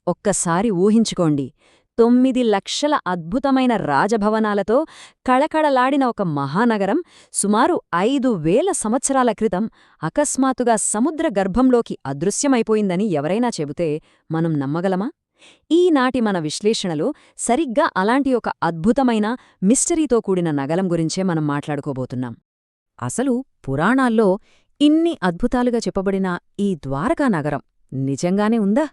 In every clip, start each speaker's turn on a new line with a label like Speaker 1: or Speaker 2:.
Speaker 1: ఒక్కసారి ఊహించుకోండి, 9 లక్షల అద్భుతమైన రాజభవనాలతో కళకళలాడిన ఒక మహానగరం సుమారు 5,000 సంవత్సరాల క్రితం అకస్మాత్తుగా సముద్ర గర్భంలోకి అదృశ్యమైపోయిందని ఎవరైనా చెబితే మనం నమ్మగలమా? ఈనాటి మన విశ్లేషణలో సరిగ్గా అలాంటి ఒక అద్భుతమైన మిస్టరీతో కూడిన నగరం గురించే మనం మాట్లాడుకోబోతున్నాం.
Speaker 2: అసలు పురాణాల్లో ఇన్ని అద్భుతాలుగా చెప్పబడిన ఈ ద్వారకా నగరం నిజంగానే ఉందా,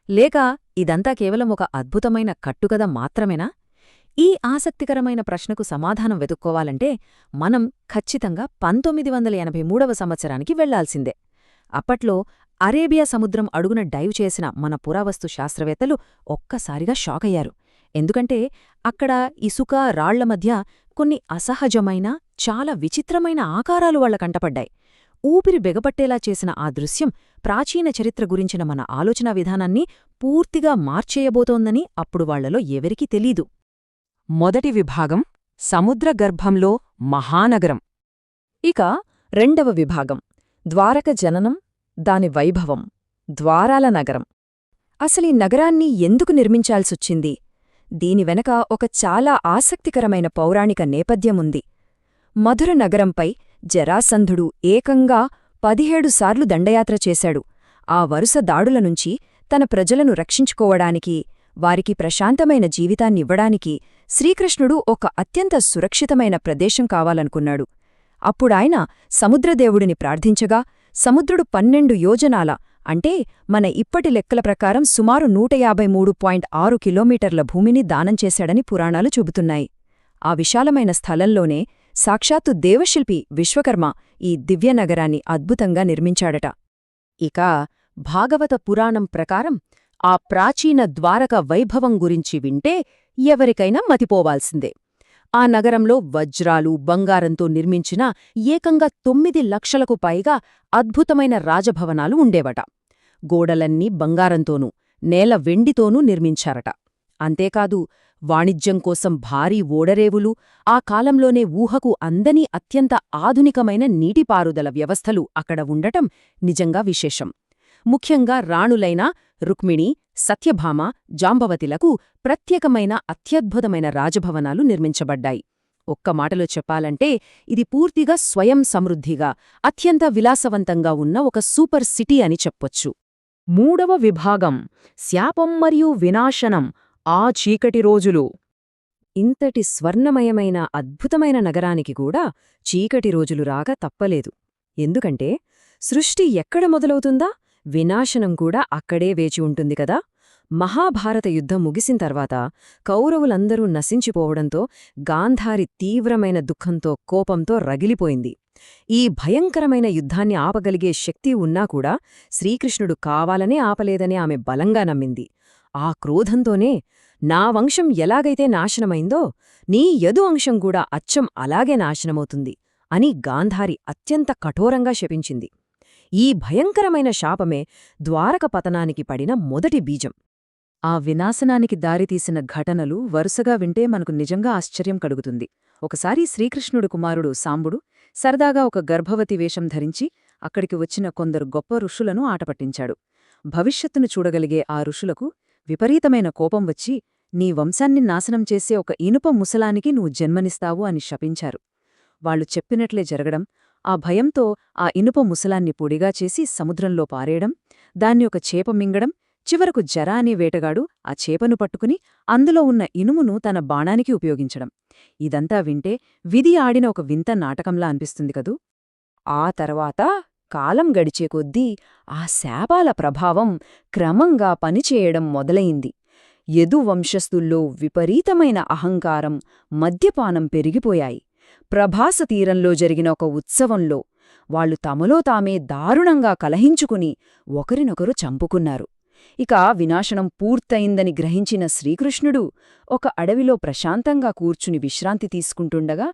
Speaker 2: లేక ఇదంతా కేవలం ఒక అద్భుతమైన కట్టుకథ మాత్రమేనా? ఈ ఆసక్తికరమైన ప్రశ్నకు సమాధానం వెతుక్కోవాలంటే మనం ఖచ్చితంగా 1983వ సంవత్సరానికి వెళ్లాల్సిందే. అప్పట్లో అరేబియా సముద్రం అడుగున డైవ్ చేసిన మన పురావస్తు శాస్త్రవేత్తలు ఒక్కసారిగా షాకయ్యారు. ఎందుకంటే అక్కడ ఇసుక, రాళ్ల మధ్య కొన్ని అసహజమైన, చాలా విచిత్రమైన ఆకారాలు వాళ్ల కంటపడ్డాయి. ఊపిరి బెగపట్టేలా చేసిన ఆ దృశ్యం ప్రాచీన చరిత్ర గురించిన మన ఆలోచనా విధానాన్ని పూర్తిగా మార్చేయబోతోందని అప్పుడు వాళ్లలో ఎవరికీ తెలీదు.
Speaker 3: మొదటి విభాగం సముద్రగర్భంలో మహానగరం.
Speaker 2: ఇక రెండవ విభాగం ద్వారక జననం, దాని వైభవం, ద్వారాల నగరం. అసలీ నగరాన్ని ఎందుకు నిర్మించాల్సొచ్చింది? దీని వెనక ఒక చాలా ఆసక్తికరమైన పౌరాణిక నేపథ్యముంది. మధుర నగరంపై జరాసంధుడు ఏకంగా 17 సార్లు దండయాత్ర చేశాడు. ఆ వరుస దాడుల నుంచి తన ప్రజలను రక్షించుకోవడానికి, వారికి ప్రశాంతమైన జీవితాన్నివ్వడానికి శ్రీకృష్ణుడు ఒక అత్యంత సురక్షితమైన ప్రదేశం కావాలనుకున్నాడు. అప్పుడాయన సముద్రదేవుడిని ప్రార్థించగా సముద్రుడు 12 యోజనాల అంటే మన ఇప్పటి లెక్కల ప్రకారం సుమారు 153.6 కిలోమీటర్ల భూమిని దానం చేశాడని పురాణాలు చెబుతున్నాయి. ఆ విశాలమైన స్థలంలోనే సాక్షాత్తు దేవశిల్పి విశ్వకర్మ ఈ దివ్యనగరాన్ని అద్భుతంగా నిర్మించాడట.
Speaker 3: ఇక భాగవత పురాణం ప్రకారం ఆ ప్రాచీన ద్వారక వైభవం గురించి వింటే ఎవరికైనా మతిపోవాల్సిందే. ఆ నగరంలో వజ్రాలు, బంగారంతో నిర్మించిన ఏకంగా 9 లక్షలకు పైగా అద్భుతమైన రాజభవనాలు ఉండేవట. గోడలన్నీ బంగారంతోనూ, నేల వెండితోనూ నిర్మించారట. అంతేకాదు, వాణిజ్యం కోసం భారీ ఓడరేవులు, ఆ కాలంలోనే ఊహకు అందని అత్యంత ఆధునికమైన నీటిపారుదల వ్యవస్థలు అక్కడ ఉండటం నిజంగా విశేషం. ముఖ్యంగా రాణులైన రుక్మిణి, సత్యభామ, జాంబవతిలకు ప్రత్యేకమైన అత్యద్భుతమైన రాజభవనాలు నిర్మించబడ్డాయి. ఒక్క మాటలో చెప్పాలంటే ఇది పూర్తిగా స్వయం సమృద్ధిగా, అత్యంత విలాసవంతంగా ఉన్న ఒక సూపర్ సిటీ అని చెప్పొచ్చు.
Speaker 2: మూడవ విభాగం శాపం మరియు వినాశనం, ఆ చీకటి రోజులు. ఇంతటి స్వర్ణమయమైన అద్భుతమైన నగరానికి కూడా చీకటి రోజులు రాగా తప్పలేదు. ఎందుకంటే సృష్టి ఎక్కడ మొదలవుతుందా, వినాశనం కూడా అక్కడే వేచి ఉంటుంది కదా. మహాభారత యుద్ధం ముగిసిన తర్వాత కౌరవులందరూ నశించిపోవడంతో గాంధారి తీవ్రమైన దుఃఖంతో, కోపంతో రగిలిపోయింది. ఈ భయంకరమైన యుద్ధాన్ని ఆపగలిగే శక్తి ఉన్నా కూడా శ్రీకృష్ణుడు కావాలనే ఆపలేదని ఆమె బలంగా నమ్మింది. ఆ క్రోధంతోనే, నా వంశం ఎలాగైతే నాశనమైందో నీ యదు వంశం కూడా అచ్చం అలాగే నాశనమవుతుంది అని గాంధారి అత్యంత కఠోరంగా శపించింది. ఈ భయంకరమైన శాపమే ద్వారక పతనానికి పడిన మొదటి బీజం.
Speaker 3: ఆ వినాశనానికి దారితీసిన ఘటనలు వరుసగా వింటే మనకు నిజంగా ఆశ్చర్యం కలుగుతుంది. ఒకసారి శ్రీకృష్ణుడు కుమారుడు సాంబుడు సరదాగా ఒక గర్భవతి వేషం ధరించి అక్కడికి వచ్చిన కొందరు గొప్ప ఋషులను ఆటపట్టించాడు. భవిష్యత్తును చూడగలిగే ఆ ఋషులకు విపరీతమైన కోపం వచ్చి, నీ వంశాన్ని నాశనం చేసే ఒక ఇనుప ముసలానికి నువ్వు జన్మనిస్తావు అని శపించారు. వాళ్లు చెప్పినట్లే జరగడం, ఆ భయంతో ఆ ఇనుప ముసలాన్ని పొడిగా చేసి సముద్రంలో పారేయడం, దాన్ని ఒక చేప మింగడం, చివరకు జర అనే వేటగాడు ఆ చేపను పట్టుకుని అందులో ఉన్న ఇనుమును తన బాణానికి ఉపయోగించడం. ఇదంతా వింటే విధి ఆడిన ఒక వింత నాటకంలా అనిపిస్తుంది కదూ.
Speaker 2: ఆ తర్వాత కాలం గడిచే కొద్దీ ఆ శాపాల ప్రభావం క్రమంగా పనిచేయడం మొదలయింది. యదు వంశస్థుల్లో విపరీతమైన అహంకారం, మద్యపానం పెరిగిపోయాయి. ప్రభాస తీరంలో జరిగిన ఒక ఉత్సవంలో వాళ్లు తమలో తామే దారుణంగా కలహించుకుని ఒకరినొకరు చంపుకున్నారు. ఇక వినాశనం పూర్తయిందని గ్రహించిన శ్రీకృష్ణుడు ఒక అడవిలో ప్రశాంతంగా కూర్చుని విశ్రాంతి తీసుకుంటుండగా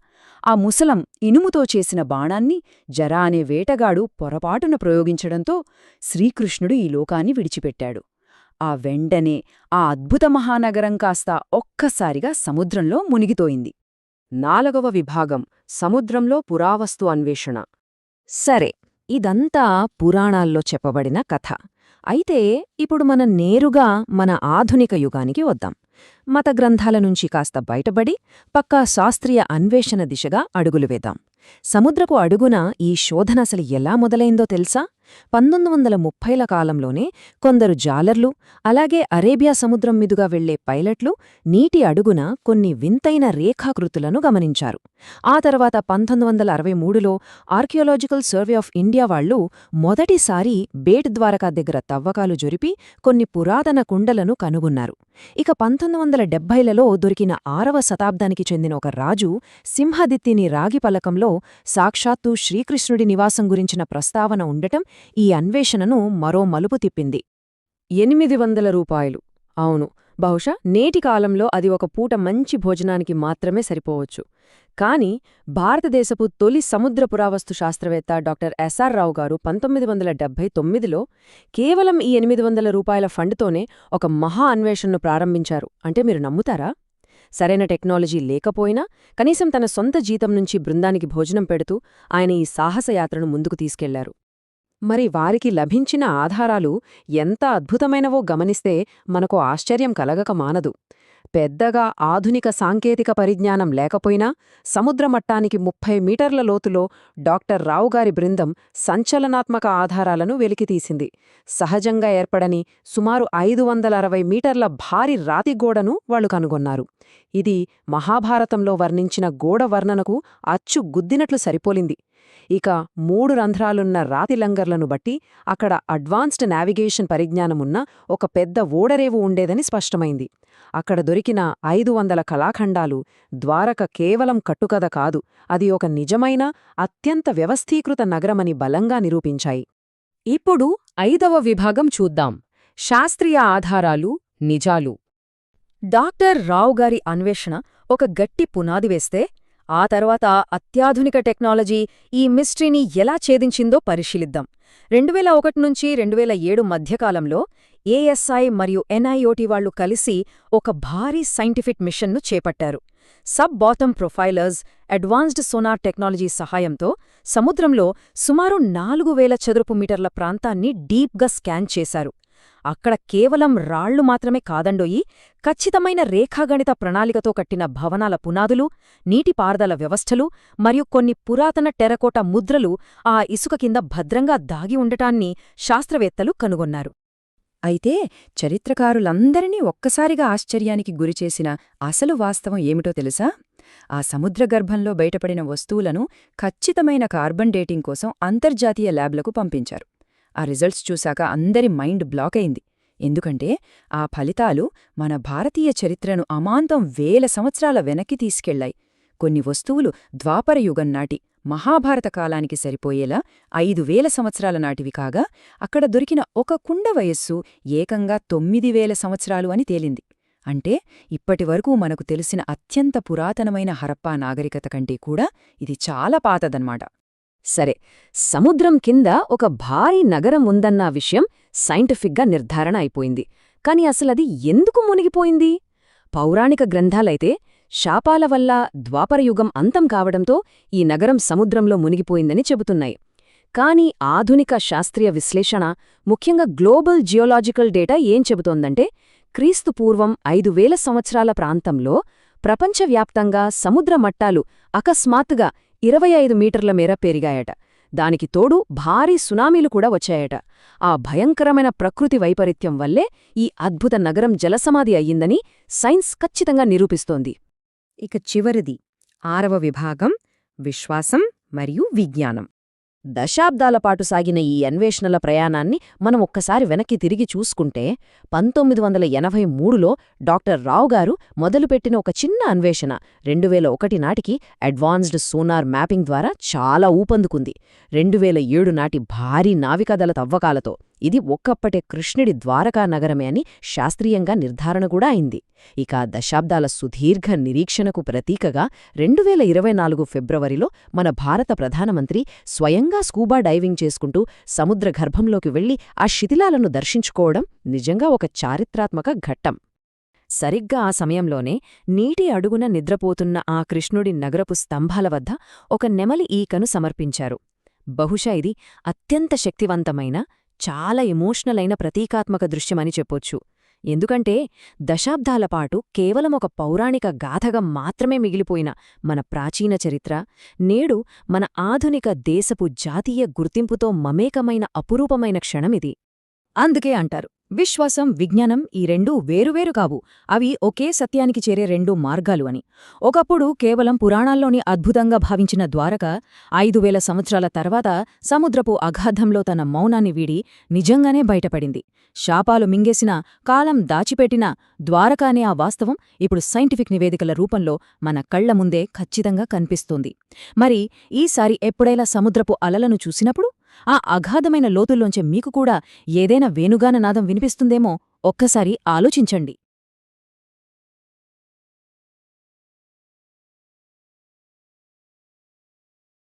Speaker 2: ఆ ముసలం ఇనుముతో చేసిన బాణాన్ని జర అనే వేటగాడు పొరపాటున ప్రయోగించడంతో శ్రీకృష్ణుడు ఈ లోకాన్ని విడిచిపెట్టాడు. ఆ వెంటనే ఆ అద్భుత మహానగరం కాస్త ఒక్కసారిగా సముద్రంలో మునిగితోయింది.
Speaker 3: 4వ విభాగం సముద్రంలో పురావస్తు అన్వేషణ.
Speaker 2: సరే, ఇదంతా పురాణాల్లో చెప్పబడిన కథ. అయితే ఇప్పుడు మనం నేరుగా మన ఆధునిక యుగానికి వద్దాం. మత గ్రంథాల నుంచి కాస్త బయటపడి పక్కా శాస్త్రీయ అన్వేషణ దిశగా అడుగులు వేద్దాం. సముద్రపు అడుగున ఈ శోధనసలు ఎలా మొదలైందో తెలుసా? 1930ల కాలంలోనే కొందరు జాలర్లు, అలాగే అరేబియా సముద్రం మీదుగా వెళ్లే పైలట్లు నీటి అడుగున కొన్ని వింతైన రేఖాకృతులను గమనించారు. ఆ తర్వాత 1963లో ఆర్కియోలాజికల్ సర్వే ఆఫ్ ఇండియా వాళ్లు మొదటిసారి బేట్ ద్వారకా దగ్గర తవ్వకాలు జరిపి కొన్ని పురాతన కుండలను కనుగొన్నారు. ఇక 1970లలో దొరికిన 6వ శతాబ్దానికి చెందిన ఒక రాజు సింహదిత్తిని రాగి పలకంలో సాక్షాత్తు శ్రీకృష్ణుడి నివాసం గురించిన ప్రస్తావన ఉండటం ఈ అన్వేషణను మరో మలుపు తిప్పింది. 800 రూపాయలు. అవును, బహుశా నేటి కాలంలో అది ఒక పూట మంచి భోజనానికి మాత్రమే సరిపోవచ్చు. కాని భారతదేశపు తొలి సముద్ర పురావస్తు శాస్త్రవేత్త డాక్టర్ ఎస్ఆర్ రావు గారు 1979లో కేవలం ఈ 800 రూపాయల ఫండ్తోనే ఒక మహా అన్వేషణను ప్రారంభించారు. అంటే మీరు నమ్ముతారా? సరైన టెక్నాలజీ లేకపోయినా కనీసం తన సొంత జీతం నుంచి బృందానికి భోజనం పెడుతూ ఆయన ఈ సాహసయాత్రను ముందుకు తీసుకెళ్లారు. మరి వారికి లభించిన ఆధారాలు ఎంత అద్భుతమైనవో గమనిస్తే మనకు ఆశ్చర్యం కలగక మానదు. పెద్దగా ఆధునిక సాంకేతిక పరిజ్ఞానం లేకపోయినా సముద్రమట్టానికి 30 మీటర్ల లోతులో డాక్టర్ రావుగారి బృందం సంచలనాత్మక ఆధారాలను వెలికితీసింది. సహజంగా ఏర్పడని సుమారు 560 మీటర్ల భారీ రాతిగోడను వాళ్లు కనుగొన్నారు. ఇది మహాభారతంలో వర్ణించిన గోడ వర్ణనకు అచ్చు గుద్దినట్లు సరిపోలింది. ఇక 3 రంధ్రాలున్న రాతి లంగర్లను బట్టి అక్కడ అడ్వాన్స్డ్ నావిగేషన్ పరిజ్ఞానమున్న ఒక పెద్ద ఓడరేవు ఉండేదని స్పష్టమైంది. అక్కడ దొరికిన 500 కళాఖండాలు ద్వారక కేవలం కట్టుకథ కాదు, అది ఒక నిజమైన అత్యంత వ్యవస్థీకృత నగరమని బలంగా నిరూపించాయి. ఇప్పుడు 5వ విభాగం చూద్దాం: శాస్త్రీయ ఆధారాలు, నిజాలు. డాక్టర్ రావుగారి అన్వేషణ ఒక గట్టి పునాది వేస్తే, ఆ తర్వాత అత్యాధునిక టెక్నాలజీ ఈ మిస్టరీని ఎలా ఛేదించిందో పరిశీలిద్దాం. 2001 నుంచి 2007 మధ్యకాలంలో ఏఎస్ఐ మరియు ఎన్ఐఓటి వాళ్లు కలిసి ఒక భారీ సైంటిఫిక్ మిషన్ను చేపట్టారు. Sub bottom profilers, advanced sonar technology సహాయంతో సముద్రంలో సుమారు 4000 చదరపు మీటర్ల ప్రాంతాన్ని డీప్గా స్కాన్ చేశారు. అక్కడ కేవలం రాళ్లు మాత్రమే కాదండోయి, ఖచ్చితమైన రేఖాగణిత ప్రణాళికతో కట్టిన భవనాల పునాదులు, నీటిపారుదల వ్యవస్థలు మరియు కొన్ని పురాతన టెరకోట ముద్రలు ఆ ఇసుక కింద భద్రంగా దాగి ఉండటాన్ని శాస్త్రవేత్తలు కనుగొన్నారు. అయితే చరిత్రకారులందరినీ ఒక్కసారిగా ఆశ్చర్యానికి గురిచేసిన అసలు వాస్తవం ఏమిటో తెలుసా? ఆ సముద్రగర్భంలో బయటపడిన వస్తువులను ఖచ్చితమైన కార్బన్ డేటింగ్ కోసం అంతర్జాతీయ ల్యాబ్లకు పంపించారు. ఆ రిజల్ట్స్ చూశాక అందరి మైండ్ బ్లాక్ అయింది. ఎందుకంటే ఆ ఫలితాలు మన భారతీయ చరిత్రను అమాంతం 1000 సంవత్సరాల వెనక్కి తీసుకెళ్లాయి. కొన్ని వస్తువులు ద్వాపరయుగం నాటి మహాభారత కాలానికి సరిపోయేలా 5000 సంవత్సరాల నాటివి కాగా, అక్కడ దొరికిన ఒక కుండ వయస్సు ఏకంగా 9000 సంవత్సరాలు అని తేలింది. అంటే ఇప్పటివరకు మనకు తెలిసిన అత్యంత పురాతనమైన హరప్పా నాగరికత కంటే కూడా ఇది చాలా పాతదన్నమాట.
Speaker 1: సరే, సముద్రం కింద ఒక భారీ నగరం ఉందన్న విషయం సైంటిఫిక్గా నిర్ధారణ అయిపోయింది. కాని అసలది ఎందుకు మునిగిపోయింది? పౌరాణిక గ్రంథాలైతే శాపాల వల్ల ద్వాపరయుగం అంతం కావడంతో ఈ నగరం సముద్రంలో మునిగిపోయిందని చెబుతున్నాయి. కాని ఆధునిక శాస్త్రీయ విశ్లేషణ, ముఖ్యంగా గ్లోబల్ జియోలాజికల్ డేటా ఏం చెబుతోందంటే, క్రీస్తుపూర్వం 5000 సంవత్సరాల ప్రాంతంలో ప్రపంచవ్యాప్తంగా సముద్ర మట్టాలు అకస్మాత్తుగా 25 మీటర్ల మేర పెరిగాయట. దానికి తోడు భారీ సునామీలు కూడా వచ్చాయట. ఆ భయంకరమైన ప్రకృతి వైపరీత్యం వల్లే ఈ అద్భుత నగరం జలసమాధి అయ్యిందని సైన్స్ ఖచ్చితంగా నిరూపిస్తోంది.
Speaker 2: ఇక చివరిది 6వ విభాగం: విశ్వాసం మరియు విజ్ఞానం.
Speaker 1: దశాబ్దాల పాటు సాగిన ఈ అన్వేషణల ప్రయాణాన్ని మనం ఒక్కసారి వెనక్కి తిరిగి చూసుకుంటే, 1983లో డాక్టర్ రావు గారు మొదలుపెట్టిన ఒక చిన్న అన్వేషణ 2001 నాటికి అడ్వాన్స్డ్ సోనార్ మ్యాపింగ్ ద్వారా చాలా ఊపందుకుంది. 2007 నాటి భారీ నావికాదళ తవ్వకాలతో ఇది ఒక్కప్పటే కృష్ణుడి ద్వారకా నగరమే అని శాస్త్రీయంగా నిర్ధారణ కూడా అయింది. ఇక దశాబ్దాల సుదీర్ఘ నిరీక్షణకు ప్రతీకగా 2024 ఫిబ్రవరిలో మన భారత ప్రధానమంత్రి స్వయంగా స్కూబా డైవింగ్ చేసుకుంటూ సముద్ర గర్భంలోకి వెళ్లి ఆ శిథిలాలను దర్శించుకోవడం నిజంగా ఒక చారిత్రాత్మక ఘట్టం. సరిగ్గా ఆ సమయంలోనే నీటి అడుగున నిద్రపోతున్న ఆ కృష్ణుడి నగరపు స్తంభాల వద్ద ఒక నెమలి ఈకను సమర్పించారు. బహుశా ఇది అత్యంత శక్తివంతమైన,
Speaker 2: చాలా ఎమోషనల్ అయిన ప్రతీకాత్మక దృశ్యమని చెప్పొచ్చు. ఎందుకంటే దశాబ్దాల పాటు కేవలం ఒక పౌరాణిక గాథగా మాత్రమే మిగిలిపోయిన మన ప్రాచీన చరిత్ర నేడు మన ఆధునిక దేశపు జాతీయ గుర్తింపుతో మమేకమైన అపురూపమైన క్షణమిది. అందుకే అంటారు, విశ్వాసం, విజ్ఞానం ఈ రెండూ వేరువేరు కావు, అవి ఒకే సత్యానికి చేరే రెండు మార్గాలు అని. ఒకప్పుడు కేవలం పురాణాల్లోని అద్భుతంగా భావించిన ద్వారక 5000 సంవత్సరాల తర్వాత సముద్రపు అగాధంలో తన మౌనాన్ని వీడి నిజంగానే బయటపడింది. శాపాలు మింగేసిన, కాలం దాచిపెట్టిన ద్వారక అనే ఆ వాస్తవం ఇప్పుడు సైంటిఫిక్ నివేదికల రూపంలో మన కళ్ల ముందే ఖచ్చితంగా కనిపిస్తోంది. మరి ఈసారి ఎప్పుడైనా సముద్రపు అలలను చూసినప్పుడు ఆ అగాధమైన లోతుల్లోంచే మీకు కూడా ఏదైనా వేణుగాన నాదం వినిపిస్తుందేమో ఒక్కసారి ఆలోచించండి.